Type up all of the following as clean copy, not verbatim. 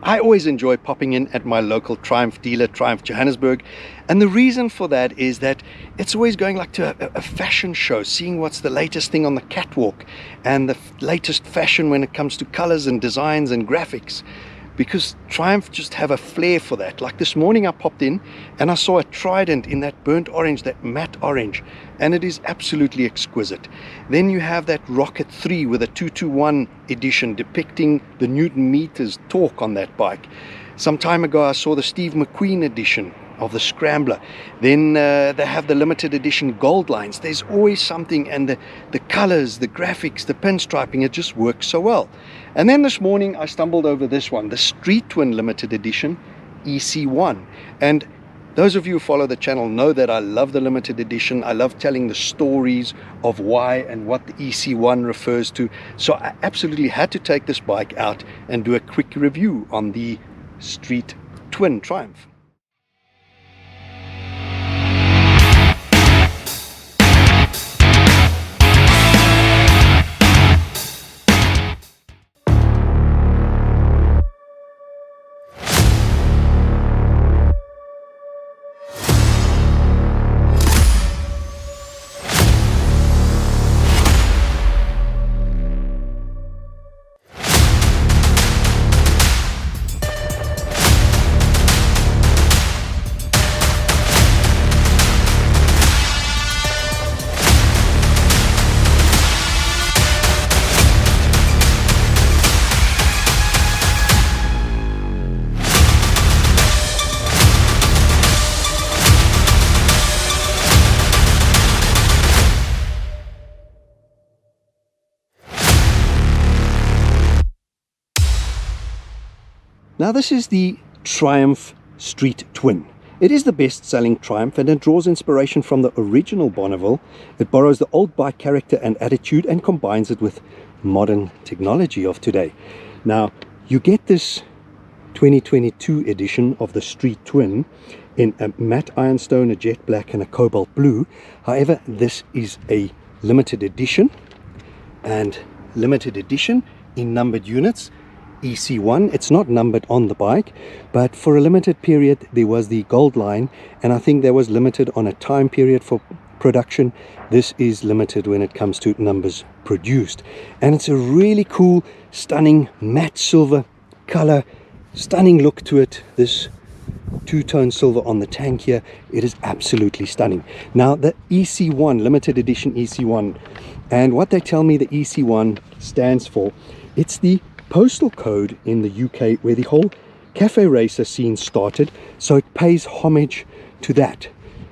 I always enjoy popping in at my local Triumph dealer, Triumph Johannesburg, and the reason for that is that it's always going like to a fashion show, seeing what's the latest thing on the catwalk and the latest fashion when it comes to colors and designs and graphics, because Triumph just have a flair for that. Like this morning I popped in and I saw a Trident in that burnt orange, that matte orange, and it is absolutely exquisite. Then you have that Rocket 3 with a 221 edition depicting the Newton meters torque on that bike. Some time ago I saw the Steve McQueen edition of the Scrambler. Then they have the limited edition gold lines. There's always something, and the colors, the graphics, the pinstriping, it just works so well. And then this morning I stumbled over this one, the Street Twin limited edition EC1. And those of you who follow the channel know that I love the limited edition. I love telling the stories of why and what the EC1 refers to. So I absolutely had to take this bike out and do a quick review on the Street Twin Triumph. Now this is the Triumph Street Twin. It is the best-selling Triumph, and it draws inspiration from the original Bonneville. It borrows the old bike character and attitude and combines it with modern technology of today. Now you get this 2022 edition of the Street Twin in a matte ironstone, a jet black and a cobalt blue. However, this is a limited edition, and limited edition in numbered units. EC1, it's not numbered on the bike, but for a limited period there was the gold line, and I think that was limited on a time period for production. This is limited when it comes to numbers produced, and it's a really cool, stunning matte silver color, stunning look to it. This two-tone silver on the tank here, it is absolutely stunning. Now the EC1 limited edition EC1, and what they tell me the EC1 stands for, it's the postal code in the UK where the whole cafe racer scene started, so it pays homage to that.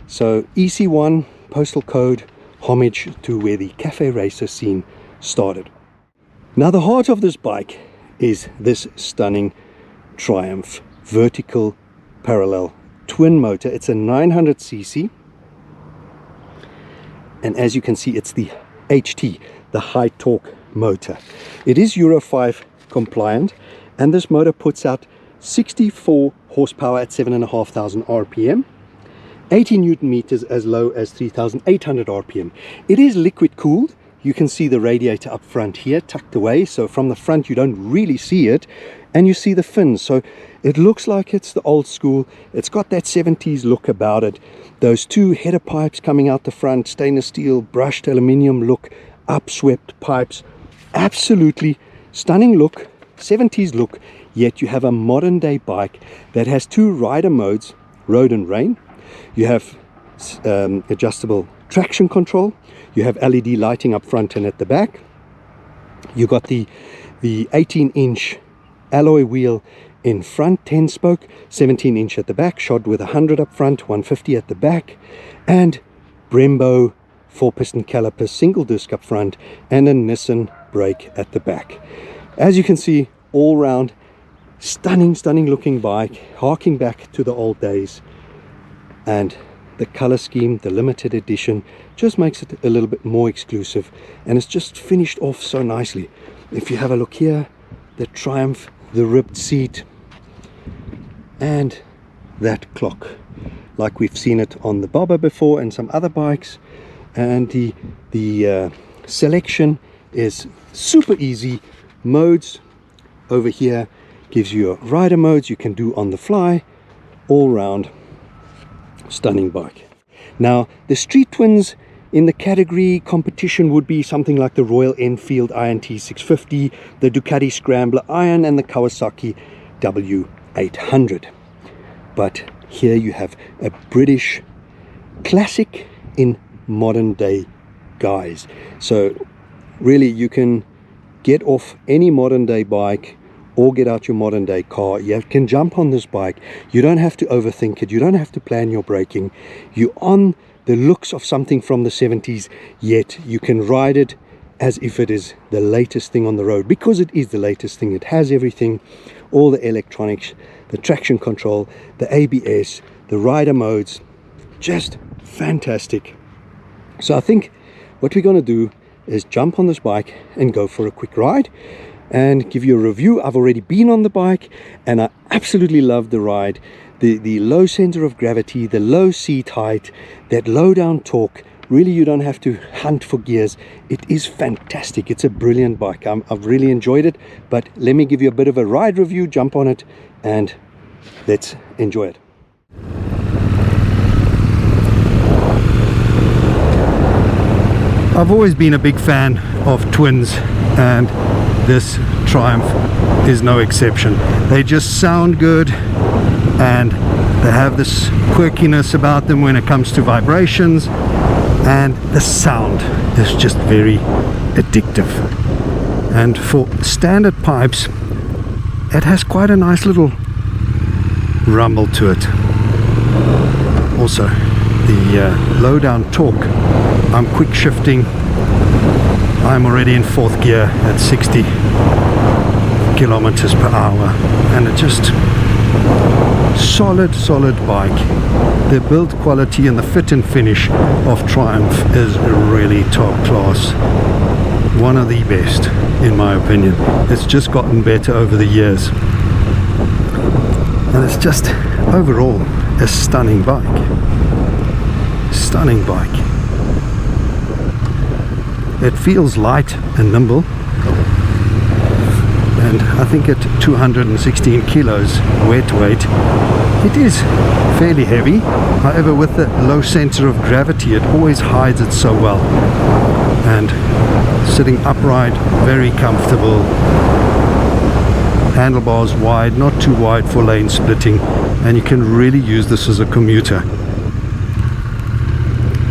So EC1 postal code, homage to where the cafe racer scene started. Now the heart of this bike is this stunning Triumph vertical parallel twin motor. It's a 900cc, and as you can see it's the HT, the high torque motor. It is Euro 5 compliant, and this motor puts out 64 horsepower at 7,500 RPM, 80 Newton meters as low as 3,800 RPM. It is liquid cooled. You can see the radiator up front here tucked away, so from the front you don't really see it, and you see the fins, so it looks like it's the old school. It's got that 70s look about it. Those two header pipes coming out the front, stainless steel brushed aluminium look, upswept pipes, absolutely stunning look, 70s look, yet you have a modern day bike that has two rider modes, road and rain. You have adjustable traction control, you have LED lighting up front and at the back. You got the 18-inch alloy wheel in front, 10 spoke, 17-inch at the back, shod with 100 up front, 150 at the back, and Brembo 4-piston caliper single disc up front and a Nissan brake at the back. As you can see, all round stunning looking bike, harking back to the old days, and the color scheme, the limited edition, just makes it a little bit more exclusive, and it's just finished off so nicely. If you have a look here, the Triumph, the ribbed seat, and that clock like we've seen it on the Bobber before and some other bikes. And the selection is super easy. Modes over here, gives you a rider modes you can do on the fly. All round stunning bike. Now the Street Twins in the category competition would be something like the Royal Enfield INT 650, the Ducati Scrambler Iron, and the Kawasaki W800. But here you have a British classic in modern day guise. So really you can get off any modern day bike or get out your modern day car. You can jump on this bike. You don't have to overthink it. You don't have to plan your braking. You're on the looks of something from the 70s, yet you can ride it as if it is the latest thing on the road, because it is the latest thing. It has everything, all the electronics, the traction control, the ABS, the rider modes, just fantastic. So I think what we're going to do is jump on this bike and go for a quick ride and give you a review. I've already been on the bike and I absolutely love the ride. The low center of gravity, the low seat height, that low down torque. Really, you don't have to hunt for gears. It is fantastic. It's a brilliant bike. I've really enjoyed it. But let me give you a bit of a ride review, jump on it, and let's enjoy it. I've always been a big fan of twins, and this Triumph is no exception. They just sound good, and they have this quirkiness about them when it comes to vibrations, and the sound is just very addictive. And for standard pipes, it has quite a nice little rumble to it. Also, the low down torque, I'm quick shifting. I'm already in 4th gear at 60 kilometers per hour, and it just solid bike. The build quality and the fit and finish of Triumph is really top class. One of the best, in my opinion. It's just gotten better over the years, and it's just overall a stunning bike. Stunning bike. It feels light and nimble, and I think at 216 kilos wet weight it is fairly heavy. However, with the low center of gravity, it always hides it so well, and sitting upright, very comfortable. Handlebars wide, not too wide for lane splitting, and you can really use this as a commuter.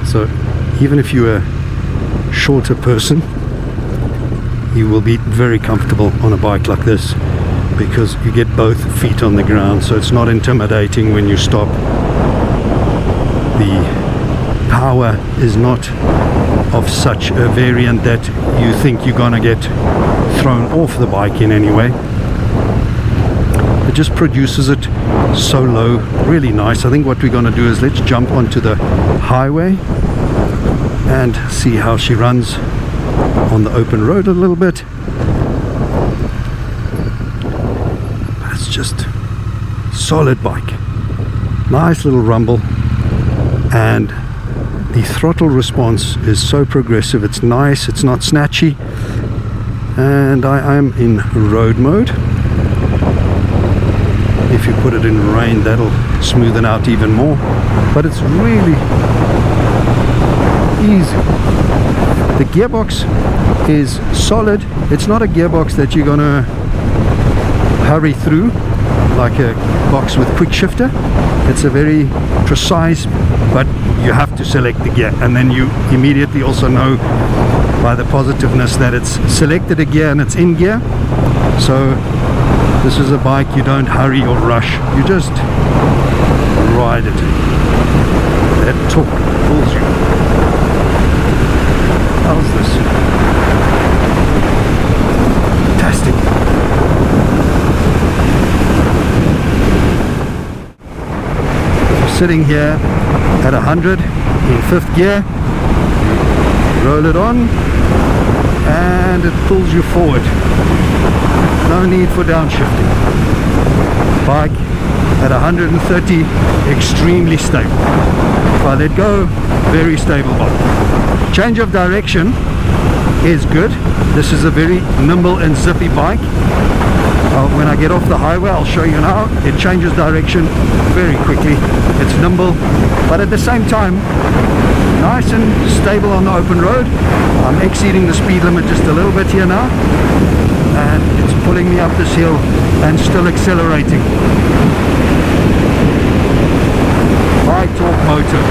So even if you're a shorter person, you will be very comfortable on a bike like this, because you get both feet on the ground, so it's not intimidating when you stop. The power is not of such a variant that you think you're gonna get thrown off the bike in any way. It just produces it so low, really nice. I think what we're gonna do is let's jump onto the highway and see how she runs on the open road a little bit. It's just solid bike, nice little rumble, and the throttle response is so progressive. It's nice, it's not snatchy, and I am in road mode. If you put it in rain, that'll smoothen out even more, but it's really easy. The gearbox is solid. It's not a gearbox that you're gonna hurry through like a box with quick shifter. It's a very precise, but you have to select the gear, and then you immediately also know by the positiveness that it's selected a gear and it's in gear. So this is a bike you don't hurry or rush, you just ride it. That torque pulls you. How's this? Fantastic. Sitting here at 100 in 5th gear, roll it on, and it pulls you forward. No need for downshifting. Bike at 130, extremely stable. If I let go, very stable bike. Change of direction is good. This is a very nimble and zippy bike. When I get off the highway, I'll show you now, it changes direction very quickly. It's nimble, but at the same time nice and stable on the open road. I'm exceeding the speed limit just a little bit here now, and it's pulling me up this hill and still accelerating. High torque motor,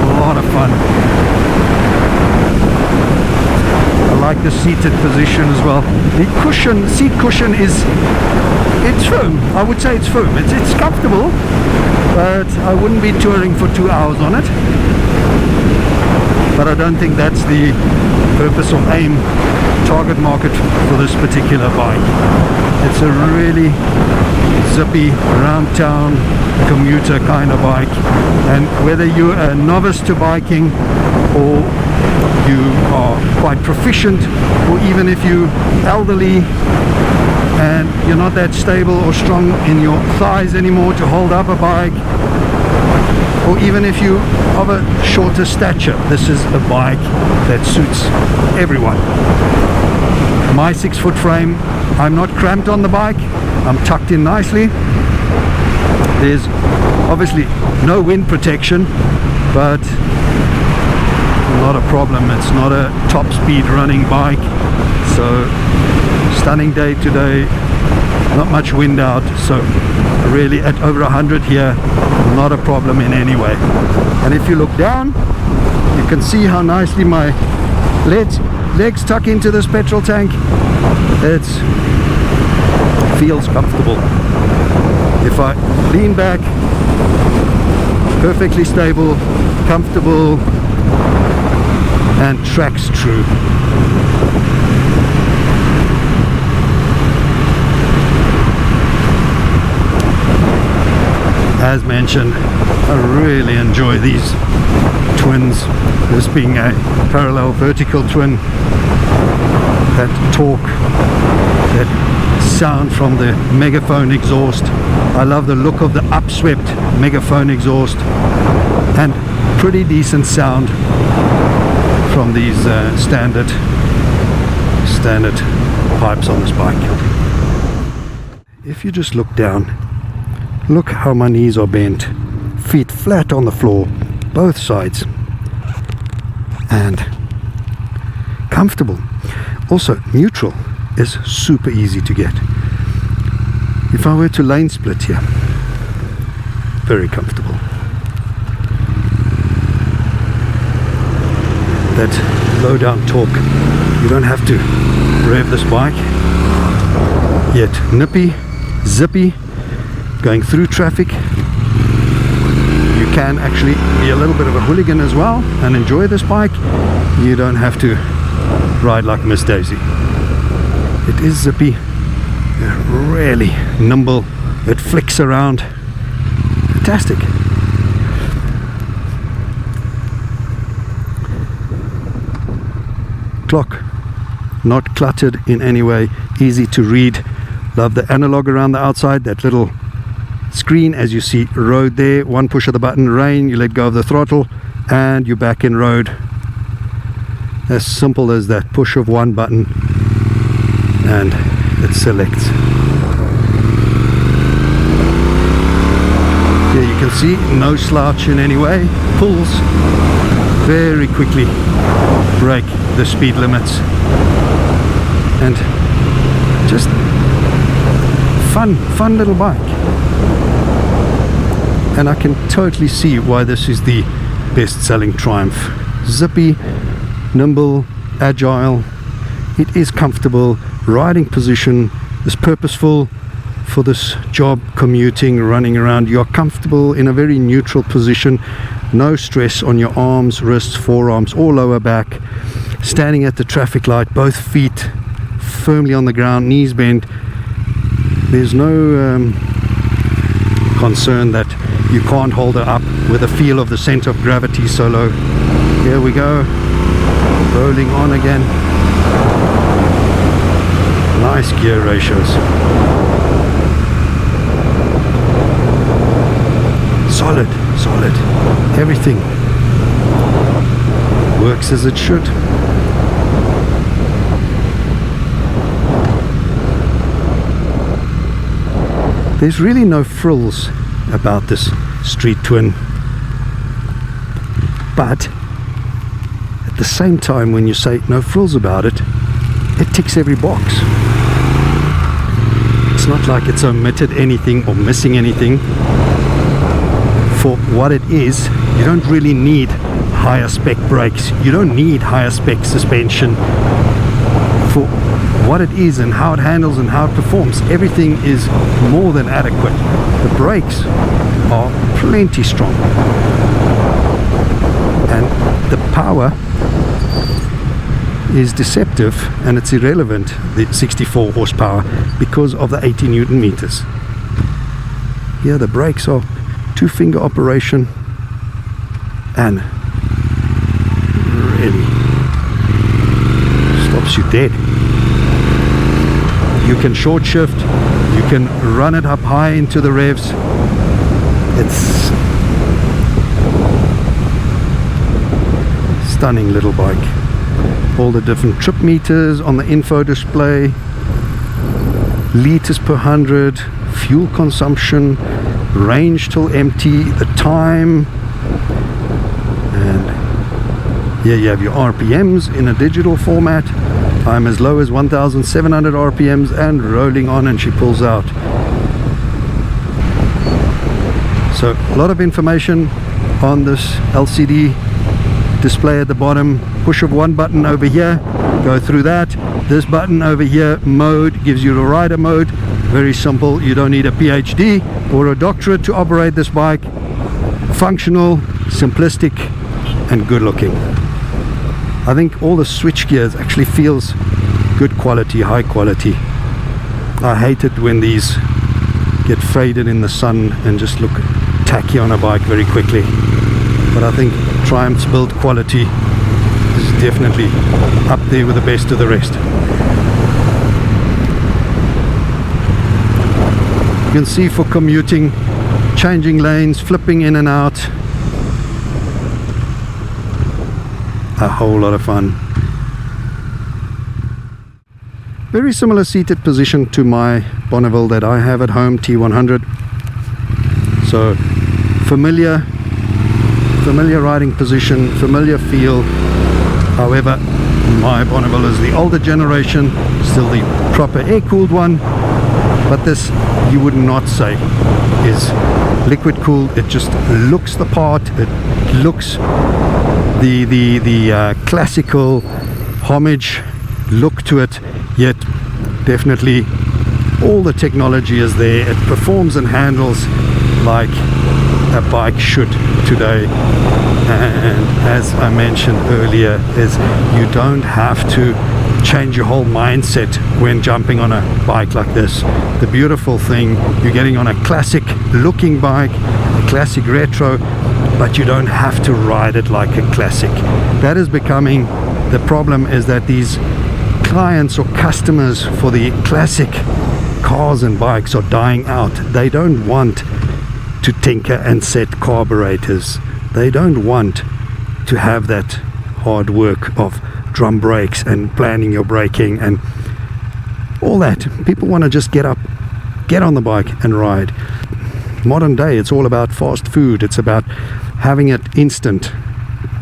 a lot of fun. I like the seated position as well. The cushion, seat cushion it's firm. I would say it's firm. It's comfortable, but I wouldn't be touring for 2 hours on it. But I don't think that's the purpose or aim, target market for this particular bike. It's a really zippy, around town commuter kind of bike, and whether you're a novice to biking or you are quite proficient, or even if you're elderly and you're not that stable or strong in your thighs anymore to hold up a bike, or even if you of a shorter stature, this is a bike that suits everyone. My 6-foot frame, I'm not cramped on the bike, I'm tucked in nicely. There's obviously no wind protection, but not a problem. It's not a top speed running bike, so stunning day today, not much wind out, so really at over 100 here, not a problem in any way. And if you look down, you can see how nicely my legs tuck into this petrol tank. It feels comfortable. If I lean back, perfectly stable, comfortable, and tracks true. As mentioned, I really enjoy these twins, this being a parallel vertical twin. That torque, that sound from the megaphone exhaust. I love the look of the upswept megaphone exhaust, and pretty decent sound from these standard pipes on this bike. If you just look down, look how my knees are bent, feet flat on the floor, both sides, and comfortable. Also, neutral is super easy to get. If I were to lane split here, very comfortable. That low down torque, you don't have to rev this bike, yet nippy, zippy, going through traffic. You can actually be a little bit of a hooligan as well and enjoy this bike. You don't have to ride like Miss Daisy. It is zippy, really nimble, it flicks around, fantastic. Clock, not cluttered in any way, easy to read. Love the analog around the outside, that little screen as you see road there, one push of the button, rain, you let go of the throttle and you're back in road. As simple as that, push of one button and it selects. Here you can see no slouch in any way, pulls very quickly, brake the speed limits, and just fun little bike. And I can totally see why this is the best-selling Triumph. Zippy, nimble, agile, it is comfortable, riding position is purposeful for this job, commuting, running around. You're comfortable in a very neutral position, no stress on your arms, wrists, forearms or lower back. Standing at the traffic light, both feet firmly on the ground, knees bent. There's no concern that you can't hold it up with the feel of the center of gravity so low. Here we go, rolling on again. Nice gear ratios. Solid. Everything works as it should. There's really no frills about this street twin, but at the same time, when you say no frills about it, it ticks every box. It's not like it's omitted anything or missing anything. For what it is, you don't really need higher spec brakes, you don't need higher spec suspension. For what it is and how it handles and how it performs, everything is more than adequate. The brakes are plenty strong, and the power is deceptive, and it's irrelevant, the 64 horsepower, because of the 80 Newton meters. Here the brakes are 2-finger operation, and really stops you dead. You can short shift, you can run it up high into the revs. It's stunning little bike. All the different trip meters on the info display, liters per 100, fuel consumption, range till empty, the time, and here you have your RPMs in a digital format. Time as low as 1,700 RPMs and rolling on, and she pulls out. So a lot of information on this LCD display at the bottom. Push of one button over here, go through that. This button over here, mode, gives you the rider mode. Very simple, you don't need a PhD or a doctorate to operate this bike. Functional, simplistic, and good looking. I think all the switch gears actually feels good quality, high quality. I hate it when these get faded in the sun and just look tacky on a bike very quickly. But I think Triumph's build quality is definitely up there with the best of the rest. You can see for commuting, changing lanes, flipping in and out, a whole lot of fun. Very similar seated position to my Bonneville that I have at home, T100. So familiar riding position, familiar feel. However, my Bonneville is the older generation, still the proper air-cooled one, but this you would not say is liquid cooled. It just looks the part, it looks the classical homage look to it, yet definitely all the technology is there. It performs and handles like a bike should today. And as I mentioned earlier, is you don't have to change your whole mindset when jumping on a bike like this. The beautiful thing, you're getting on a classic looking bike, a classic retro, but you don't have to ride it like a classic. That is becoming the problem, is that these clients or customers for the classic cars and bikes are dying out. They don't want to tinker and set carburetors. They don't want to have that hard work of drum brakes and planning your braking and all that. People want to just get up, get on the bike and ride. Modern day, it's all about fast food. It's about having it instant.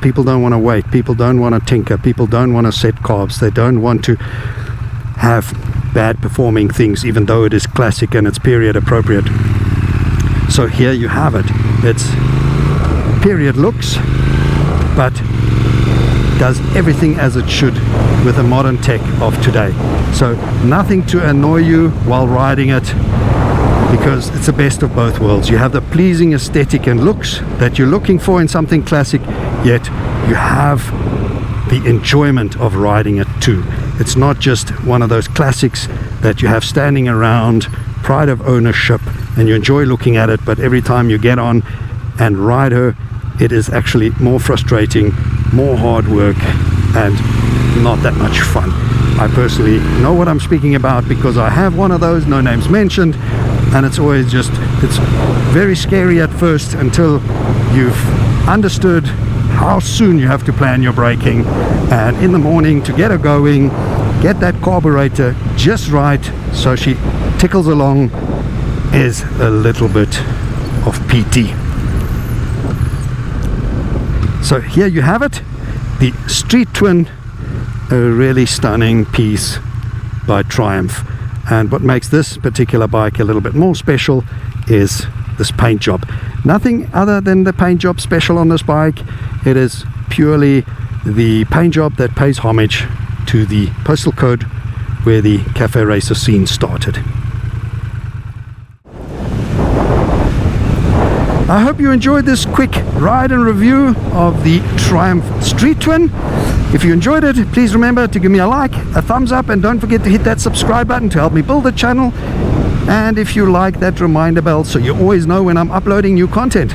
People don't want to wait. People don't want to tinker. People don't want to set carbs. They don't want to have bad performing things, even though it is classic and it's period appropriate. So here you have it. It's period looks, but does everything as it should with the modern tech of today. So nothing to annoy you while riding it, because it's the best of both worlds. You have the pleasing aesthetic and looks that you're looking for in something classic, yet you have the enjoyment of riding it too. It's not just one of those classics that you have standing around, pride of ownership, and you enjoy looking at it, but every time you get on and ride her, it is actually more frustrating, more hard work, and not that much fun. I personally know what I'm speaking about because I have one of those, no names mentioned, and it's always just, it's very scary at first until you've understood how soon you have to plan your braking, and in the morning to get her going, get that carburetor just right so she tickles along is a little bit of PT. So here you have it, the Street Twin, a really stunning piece by Triumph. And what makes this particular bike a little bit more special is this paint job. Nothing other than the paint job special on this bike. It is purely the paint job that pays homage to the postal code where the cafe racer scene started. I hope you enjoyed this quick ride and review of the Triumph Street Twin. If you enjoyed it, please remember to give me a like, a thumbs up, and don't forget to hit that subscribe button to help me build the channel. And if you like, that reminder bell so you always know when I'm uploading new content.